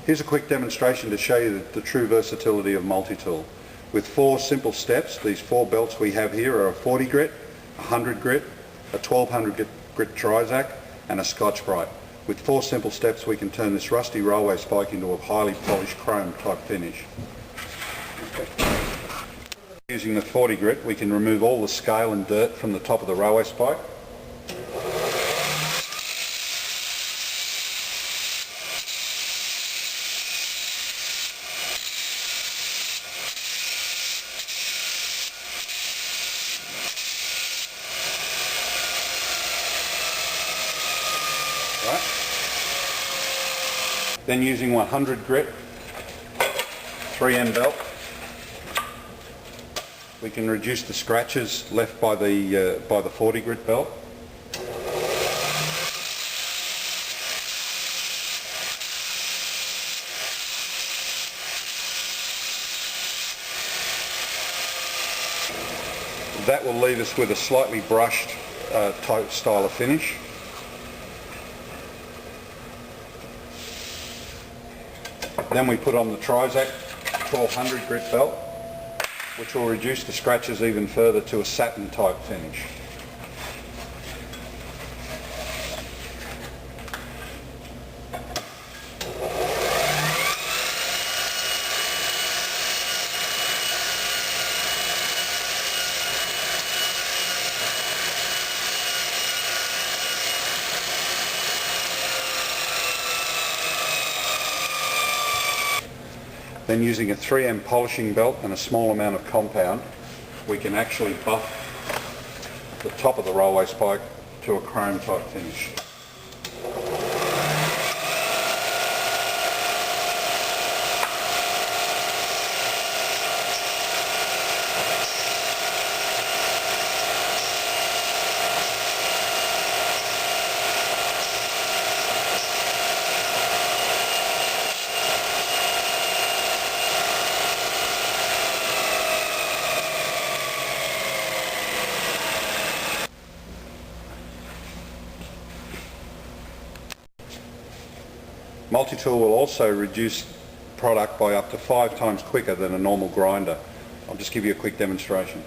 Here's a quick demonstration to show you the true versatility of multi-tool. With 4 simple steps, these 4 belts we have here are a 40 grit, a 100 grit, a 1200 grit Trizac and a Scotch-Brite. With 4 simple steps we can turn this rusty railway spike into a highly polished chrome type finish. Using the 40 grit we can remove all the scale and dirt from the top of the railway spike. Right. Then using 100 grit 3M belt, we can reduce the scratches left by the 40 grit belt. That will leave us with a slightly brushed type style of finish. Then we put on the Trizac 1200 grit belt, which will reduce the scratches even further to a satin type finish. Then using a 3M polishing belt and a small amount of compound, we can actually buff the top of the railway spike to a chrome type finish. Multi-tool will also reduce product by up to 5 times quicker than a normal grinder. I'll just give you a quick demonstration.